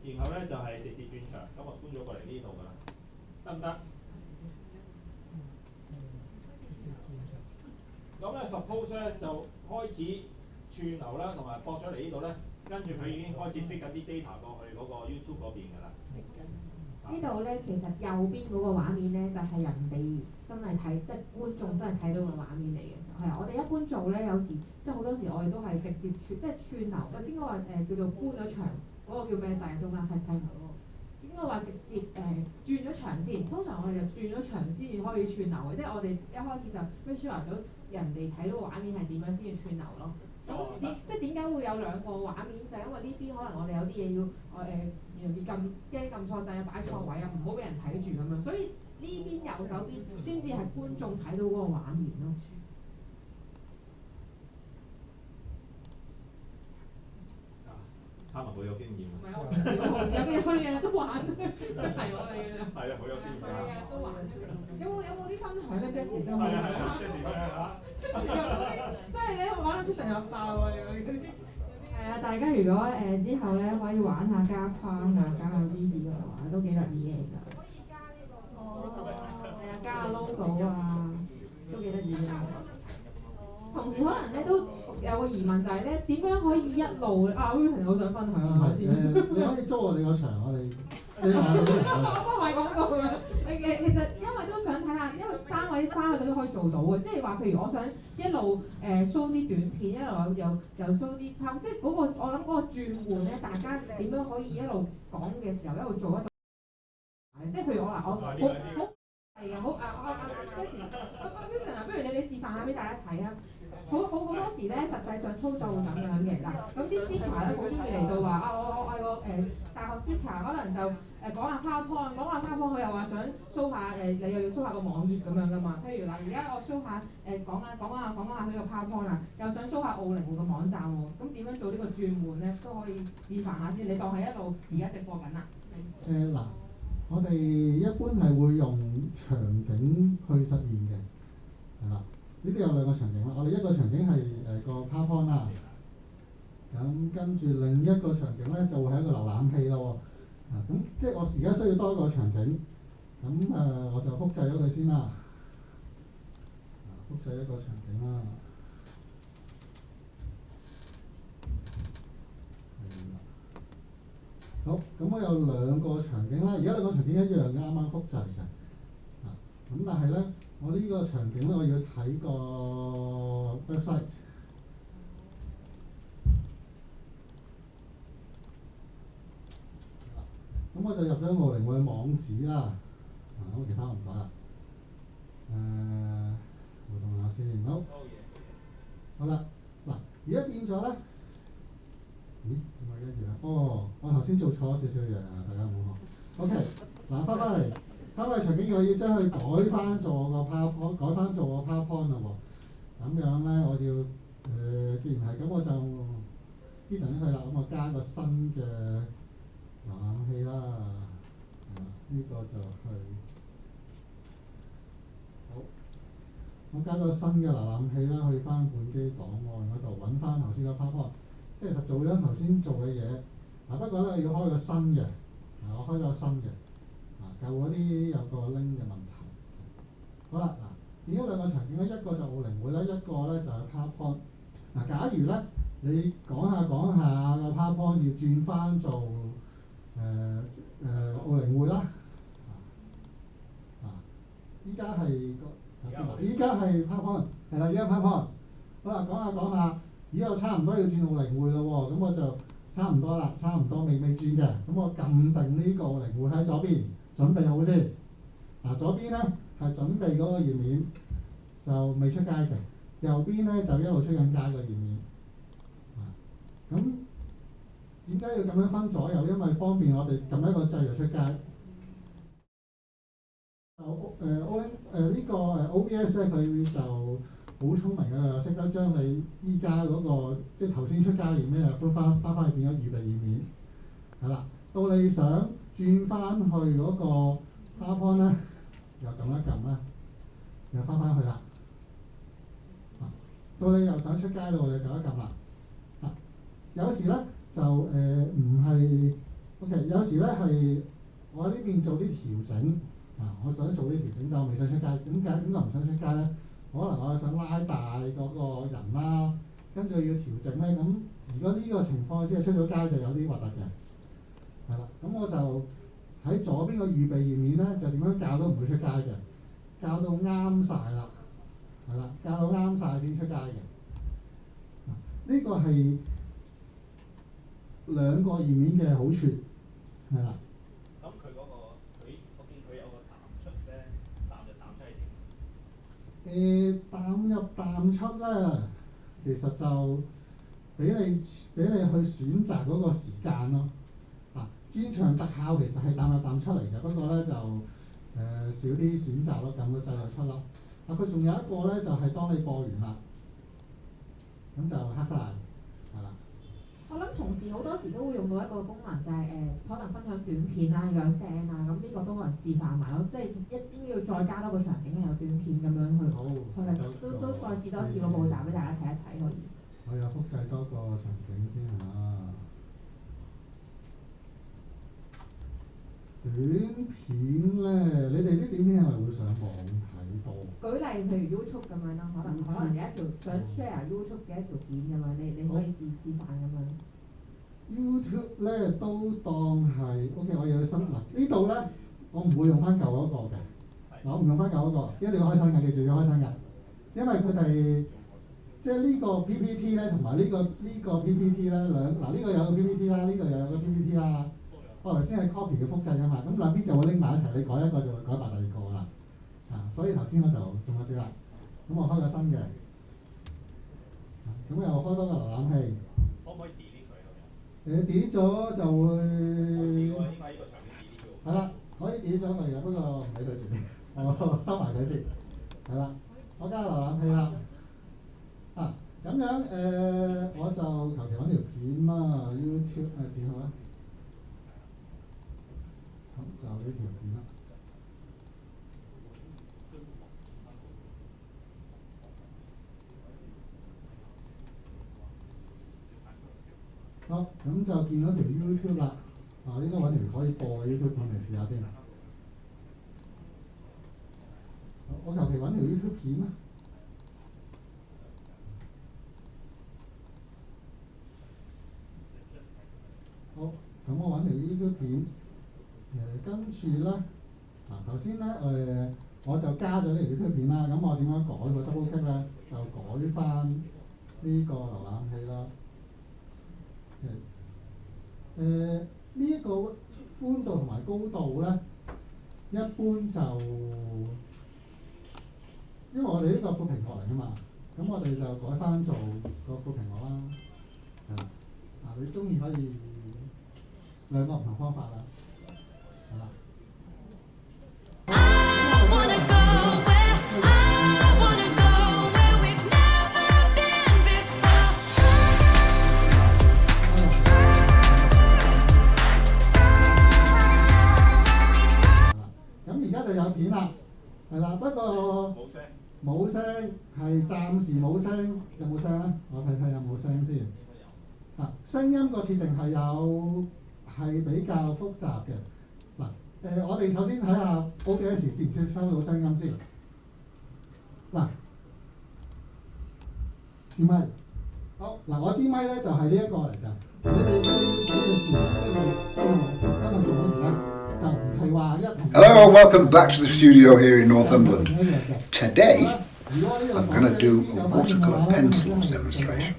然後咧就係、直接轉場，咁我搬咗過嚟呢度㗎啦，得唔得？咁咧 suppose 咧就開始串流啦，同埋駁咗嚟呢度咧，跟住佢已經開始 fit 緊啲 data 過去嗰個 YouTube 嗰邊㗎啦。呢度咧其實右邊嗰個畫面咧就係、人哋真係睇，即係觀眾真係睇到嘅畫面嚟嘅。係啊，我哋一般做咧有時即係好多時我哋都係直接即係串流，應該話叫做搬咗場嗰、個叫咩掣？中間睇唔到喎。應該話直接轉咗場先，通常我哋就轉咗場先至可以串流嘅，即係我哋一開始就 make sure 到人哋睇到個畫面係點樣先至串流咯。咁即係點解會有兩個畫面？就係、因為呢邊可能我哋有啲嘢要容易撳驚撳錯掣啊，擺錯位啊，唔好俾人睇住咁樣，所以呢邊右手邊先至係觀眾睇到嗰個畫面咯。參文好有經驗。唔係我哋日日都玩，真係我哋嘅。係啊，好有經驗。係啊，都玩。有冇啲分享咧？Jessie 都係啊，Jessie 分享下。即係你玩到出神入化喎，有啲。係啊，大家如果之後咧可以玩下加框啊，加下 video 啊，都幾得意嘅其實。可以加呢個。係啊，加下 logo 啊，都幾得意嘅。同時可能咧都有個疑問就係咧，點樣可以一路Wilson 好想分享啊？你可以租我哋個場，我哋借下啲人。我幫埋廣告嘅。其實因為都想睇下，因為單位翻去都可以做到嘅，即係話譬如我想一路show 啲短片，一路又 show 啲拍，即係嗰個我諗嗰個轉換咧，大家點樣可以一路講嘅時候一路做得到？即係譬如我好係嘅，好Wilson 不如你示範下俾大家睇啊！好多時咧，實際上操作會咁樣嘅嗱，咁啲 speaker 咧好中意嚟到話我係個大學 speaker， 可能就講下 PowerPoint， 講下 PowerPoint， 佢又話想 show 下你又要 show 下個網頁咁樣噶嘛。譬如嗱，而家我 show 下講下佢個 PowerPoint 啊，又想 show 下奧靈湖個網站喎，咁點樣做呢個轉換咧？都可以示範下先，你當係一路而家直播緊啦。嗱，我哋一般係會用場景去實現嘅，係啦。呢啲有兩個場景啦，我哋一個場景係個 PowerPoint 啦，咁跟住另一個場景咧就會係一個瀏覽器咯喎，咁即係我而家需要多一個場景，咁我就複製咗佢先啦，複製一個場景啦，好，咁我有兩個場景啦，而家兩個場景一樣嘅，啱啱複製嘅，咁但係咧。我呢個場景咧，我要睇個 website，咁我就入咗奧靈會嘅網址啦。咁其他我唔改啦。活動下先，好啦，嗱，而家變咗咧，咦？點解一樣？我頭先做錯少少嘢啊，大家唔好學。OK，嗱，翻嚟。咁啊，場景我要將佢改翻做個 PowerPoint， 改翻做個 PowerPoint 啦喎。咁樣咧，我要既然係咁，我就 edit 咗佢啦。咁我加個新嘅瀏覽器啦。呢個就係好。我加個新嘅瀏覽器啦，去翻本機檔案嗰度揾翻頭先個 PowerPoint。即係實做咗頭先做嘅嘢。不過咧要開個新嘅。我開咗個新嘅。舊嗰啲有個 link 嘅問題。好啦，嗱，變咗兩個場景咧，一個就奧靈會啦，一個咧就係 PowerPoint。假如咧你講下個 PowerPoint 要轉翻做奧靈會啦。依家係依家係 PowerPoint， 係啦，依家 PowerPoint。好啦，講下，而家我差唔多要轉奧靈會咯喎，咁我就差唔多啦，差唔多未轉嘅，咁我撳定呢個奧靈會喺左邊。準備好先，左邊咧係準備嗰個頁面，就未出街嘅；右邊咧就一路出緊街個頁面。咁點解要咁樣分左右？因為方便我哋撳一個掣就出街。呢個OBS 咧，佢就好聰明嘅，識得將你依家嗰個即係頭先出街頁面啊，翻去變咗預備頁面。係啦，到你想轉翻去嗰個 PowerPoint 咧，又撳一撳啦，又翻去啦。到你又想出街咯，你撳一撳啦。有時咧就唔係 OK， 有時咧係我呢邊做啲調整啊，我想做啲調整，但我未想出街。點解唔想出街咧？可能我想拉大嗰個人啦，跟住要調整咧。咁如果呢個情況之下出咗街就有啲核突嘅，係啦。咁我就喺左邊個預備頁面咧，就點樣教都唔會出街嘅，教到啱晒啦，係啦，教到啱晒先出街嘅。呢個係兩個頁面嘅好處，係啦。咁佢嗰個我見佢有個彈出咧，彈入彈出係點？彈入彈出咧，其實就俾你去選擇嗰個時間咯。專場特效其實係彈入彈出嚟嘅，不過咧就少啲選擇咯，撳個掣就出咯。佢仲有一個咧，就係當你播完啦，咁就黑晒，係啦。我諗同事好多時都會用到一個功能，就係可能分享短片啦，要有聲啊，咁呢個都可能示範埋咯，即係應該要再加多個場景有短片咁樣去，都再試多次個步驟俾大家睇一睇可以。我又複製多個場景先嚇。短片咧，你哋啲短片係咪會上網睇多？舉例譬如 YouTube 咁樣啦，可能有一條想 share YouTube 嘅一條片咁樣，你可以示範咁樣。YouTube 咧都當係 OK， 我要去新嗱呢度咧，我唔會用翻舊嗰個嘅。我唔用翻舊嗰個，一定要開新嘅，記住要開新嘅，因為佢哋即係呢個 PPT 咧，同埋呢個 PPT 咧呢個有個 PPT 啦，呢度又有個 PPT 啦。我頭先係 copy 嘅複製啊嘛，咁兩邊就會拎埋一齊，你改一個就會改埋第二個啦。所以頭先我就中咗招啦。咁我開個新嘅，咁又開多個瀏覽器。可唔可以 delete 佢咁樣？delete 咗就會。我試過應該呢個場景 delete 咗。係啦，可以 delete 咗佢嘅，不過唔理佢住，我收埋佢先。係啦，我加瀏覽器啦。咁樣我就求其揾條片啦 ，YouTube 點好咧？咁就呢條片啦。好，咁就見到條 YouTube 啦。應該揾條可以播嘅 YouTube 片嚟試下先。我求其揾條 YouTube 片啦。好，咁我揾條 YouTube 片。跟住咧，頭先咧我就加咗呢條 YouTube 片啦。咁我點樣改個 double click 咧？就改翻呢個瀏覽器啦。呢一個寬度同埋高度咧，一般就因為我哋呢個副屏幕嚟㗎嘛，咁我哋就改翻做個副屏幕啦。係啦，你中意可以兩個唔同方法啦。係啦。咁而家就有片啦，係啦，不過冇聲，係暫時冇聲，有冇聲咧？我睇睇有冇聲先。聲音個設定係比較複雜嘅。我哋首先睇下 OBS 接唔接收到聲音先。支咪，好我支咪咧就係呢一個嚟㗎。你哋睇嘅時候，真係做嗰時咧，就唔係話一。Hello and welcome back to the studio here in Northumberland. Today I'm going to do a watercolour pencils demonstration.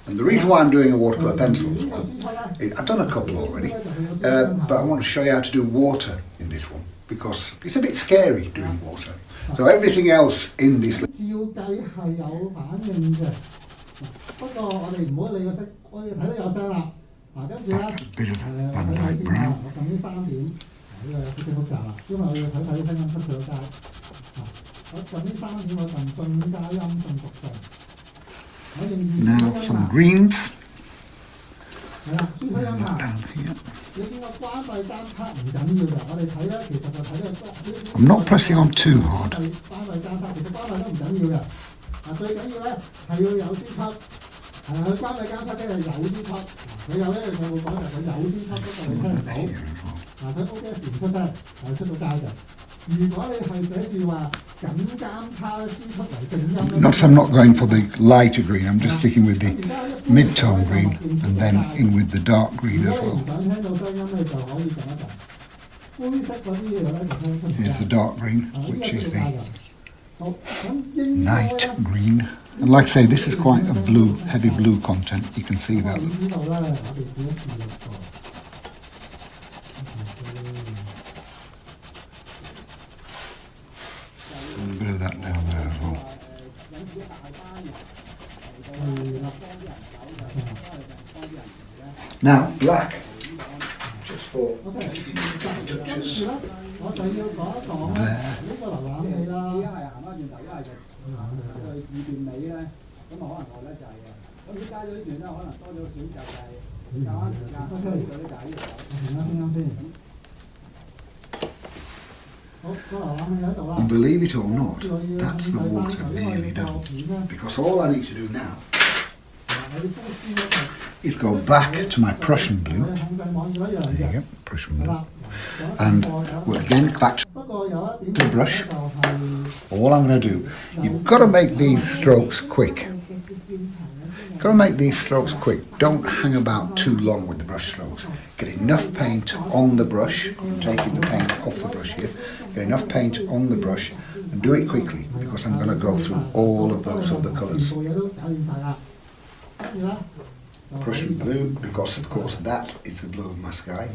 And the reason why I'm doing a watercolour pencils one, I've done a couple already, but I want to show you how to do water in this one because it's a bit scary doing water. So everything else in this. 照計係有反應嘅，不過我哋唔好理個聲，我哋睇到有聲啦。跟住咧，我撳呢3點，呢個有少少複雜啦，因為我要睇啲聲音出咗街。我撳呢3點，我撳進加音進屬性。Now some greens. 係啦，輸出音效。你見我關閉監測唔緊要嘅，我哋睇咧其實就睇呢個。I'm not pressing on too hard. 關閉監測其實關閉都唔緊要嘅，最緊要咧係要有輸出。係佢關閉監測機係有先測，佢有一樣嘢會講就係佢有先測，不過你聽唔到。嗱，佢 OBS 唔出聲，係出到街嘅。如果你係寫住話緊監測輸出為靜音咧 Notice I'm not going for the lighter green, I'm just sticking with the mid-tone green and then in with the dark green as 如果 well. 你唔想聽到聲音咧，就可以靜一靜。灰色嗰啲嘢咧就聽出唔 Here's the 到。 dark green, which is the 好，咁應該 night 咧。 green. And like I say, this is quite a blue, heavy blue content. You can see that. 呢度咧，我哋試一試一個。A bit of that down there as well. 係啦。 Now, black. Just for OK，跟住咧，我就要講一講咧呢個瀏覽器啦。一係行翻轉頭，一係就去二段尾咧，咁啊可能我咧就係嘅。咁如果加咗呢段咧，可能多咗選擇就係夾翻時間，呢度咧就係呢度。停一停先。好，個瀏覽器喺度啦。 And believe it or not, that's the water nearly done. Because all I need to do now is go back to my Prussian blue. There you go, Prussian blue. And we'll again back to 不過有一點 the brush. 就係 All I'm going to do, you've got to make these strokes quick. Got to make these strokes quick. Don't hang about too long with the brush strokes. Get enough paint on the brush. I'm taking the paint off the brush here. Get enough paint on the brush and do it quickly because I'm going to go through all of those other colours. 做嘢都搞掂晒啦。跟住咧，就可以 Prussian blue because of course that is the blue of my sky.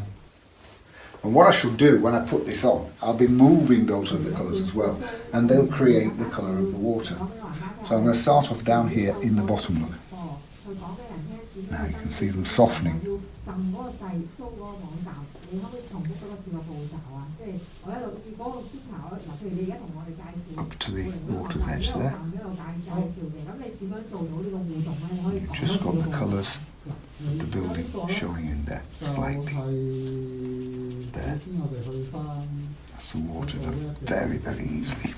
And what I shall do when I put this on, I'll be moving those other colours as well and they'll create the colour of the water. So I'm going to start off down here in the bottom look. Now you can see them softening. 撳嗰個掣 show 嗰個網站，你可唔可以重複嗰個字個步驟啊？即係我一路嗰個 speaker， 嗱，譬如你而家同我哋介紹， Up to the water's edge there. 一路介紹嘅，咁你點樣做到呢個互動咧？你可以 You've just got the colours of the building showing in there 就 slightly. 係首先我哋去翻 That's the water done very, very easily.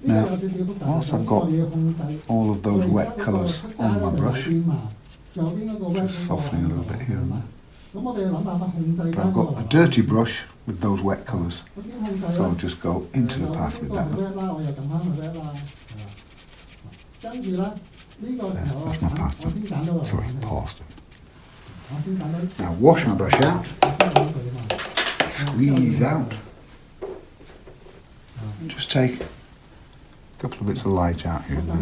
Now, whilst I've got all of those wet colours on my brush, just softening a little bit here and there. But I've got a dirty brush with those wet colours, so I'll just go into the path with that look. There, that's my path done. Sorry, past it. Now wash my brush out, squeeze out, just take a couple of bits of light out here and there.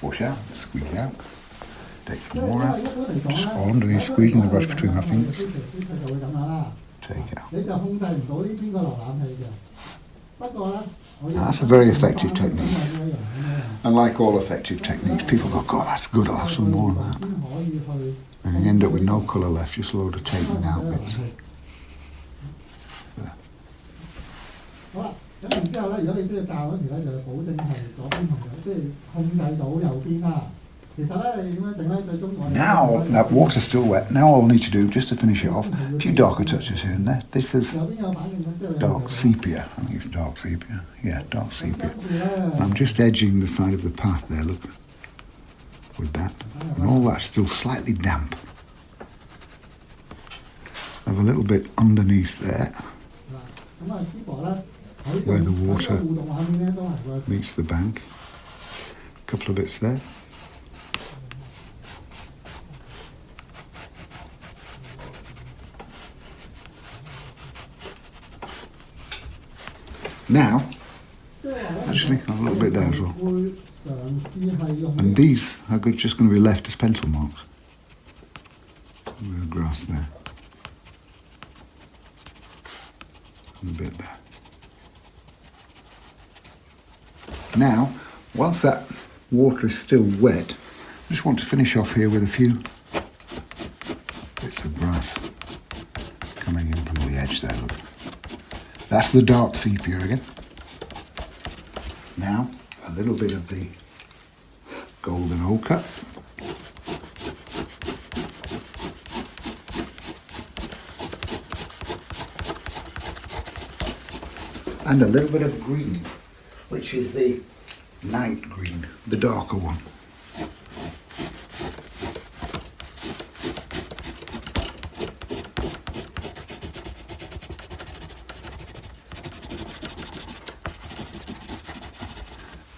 Wash out, squeeze out, take some more out. Just all I'm doing is squeezing the brush between my fingers. Take it out. Now, that's a very effective technique. And like all effective techniques, people go, God, that's good, I'll have some more of that. And you end up with no colour left, just a load of taken out bits. There. 好啦，咁然之後咧，如果你知道教嗰時咧，就保證係左邊同右，即係控制到右邊啦。其實咧，你點樣整咧？最終我哋 Now that water's still wet, now all I need to do, just to finish it off, a few darker touches here and there. This is 右邊有反應嘅，即係 dark sepia. I think it's dark sepia. Yeah, dark 跟 sepia. 住咧， And I'm just edging the side of the path there, look, with that. And all that's still slightly damp. I have a little bit underneath there, 咁啊，呢個咧喺 where 度 the water 互動畫面咧都係個 meets the bank. Couple of bits there. Now, 即係話咧， actually, I have a little bit there as well. 會嘗試係用 And these are just going to be left as pencil marks. A bit of grass there. And a bit there. Now, whilst that water is still wet, I just want to finish off here with a few bits of grass coming in from the edge there, look. That's the dark sepia again. Now, a little bit of the golden ochre. and a little bit of green, which is the night green, the darker one.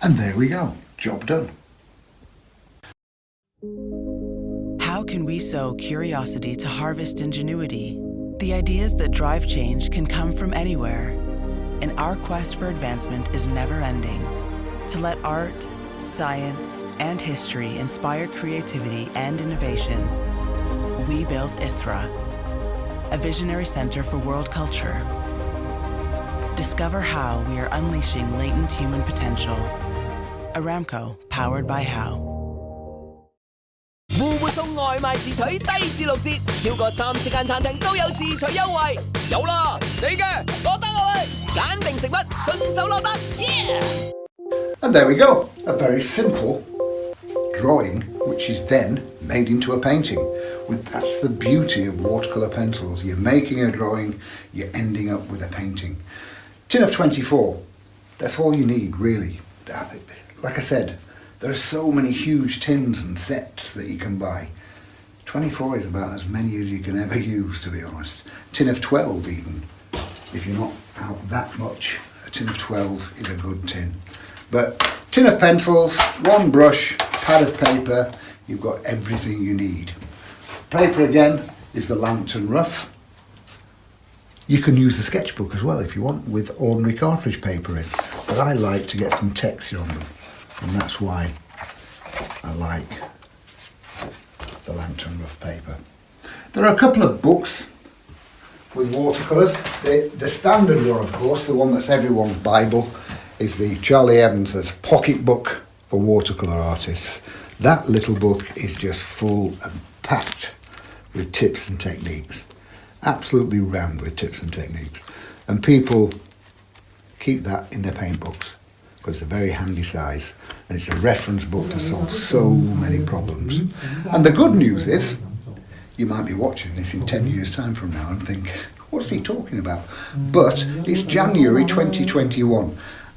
And there we go, job done. How can we sow curiosity to harvest ingenuity? The ideas that drive change can come from anywhere, and our quest for advancement is never-ending. To let art, science, and history inspire creativity and innovation, we built ITHRA, a visionary center for world culture. Discover how we are unleashing latent human potential. Aramco, powered by How. 戶會送外賣自取低至6折，超過30間餐廳都有自取優惠。有啦，你嘅我得我去，揀定食物順手落單 ，yeah！ And there we go, a very simple drawing which is then made into a painting. That's the beauty of watercolour pencils. You're making a drawing, you're ending up with a painting. Tin of 24, that's all you need really. Like I said, there are so many huge tins and sets that you can buy. 24 is about as many as you can ever use, to be honest. Tin of 12 even, if you're not out that much, a tin of 12 is a good tin. But tin of pencils, one brush, pad of paper, you've got everything you need. Paper again is the lantern rough. You can use a sketchbook as well if you want, with ordinary cartridge paper in. But I like to get some texture on them, and that's why I like the lantern rough paper. There are a couple of books with watercolours. The standard one, of course, the one that's everyone's Bible, is the Charlie Evans's Pocket Book for Watercolour Artists. That little book is just full and packed with tips and techniques. Absolutely rammed with tips and techniques. And people keep that in their paint books because it's a very handy size and it's a reference book to solve so many problems. And the good news is, you might be watching this in 10 years' time from now and think, what's he talking about? But it's January 2021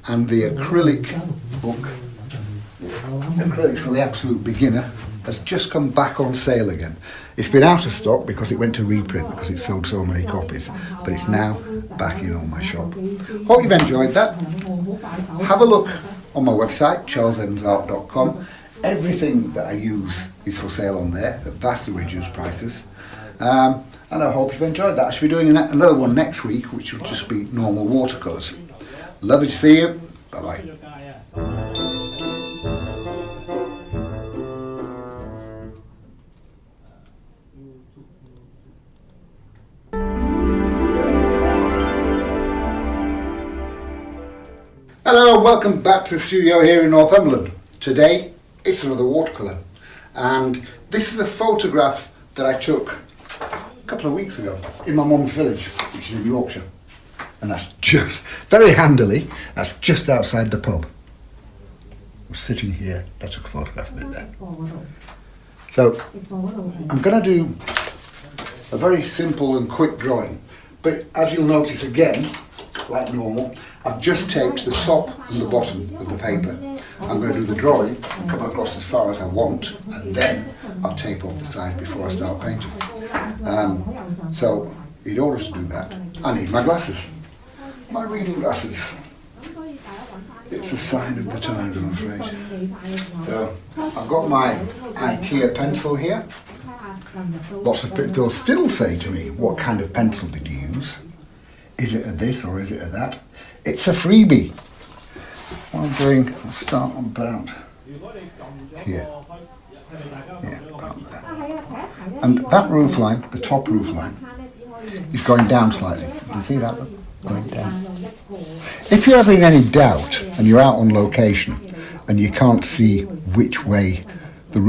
and the acrylic book, Acrylics for the Absolute Beginner, has just come back on sale again. It's been out of stock because it went to reprint because it sold so many copies, but it's now back in on my shop. Hope you've enjoyed that. Have a look on my website, charlesevansart.com. Everything that I use is for sale on there at vastly reduced prices. And I hope you've enjoyed that. I should be doing another one next week, which will just be normal watercolours. Lovely to see you. Bye-bye. Hello, welcome back to the studio here in Northumberland. Today it's another watercolour, and this is a photograph that I took a couple of weeks ago in my mum's village, which is in Yorkshire, and that's just, very handily, that's just outside the pub. I was sitting here, I took a photograph of it there. So I'm going to do a very simple and quick drawing, but as you'll notice again, like normal, I've just taped the top and the bottom of the paper. I'm going to do the drawing and come across as far as I want, and then I'll tape off the sides before I start painting. So in order to do that, I need my glasses, my reading glasses. It's a sign of the times, I'm afraid. So I've got my IKEA pencil here. Lots of people still say to me, what kind of pencil did you use? Is it a this or is it a that? It's a freebie. What I'm doing, I'll start on about here. Yeah, about there. And that roof line, the top roof line, is going down slightly. You can see that one? Going down. If you're having any doubt and you're out on location and you can't see which way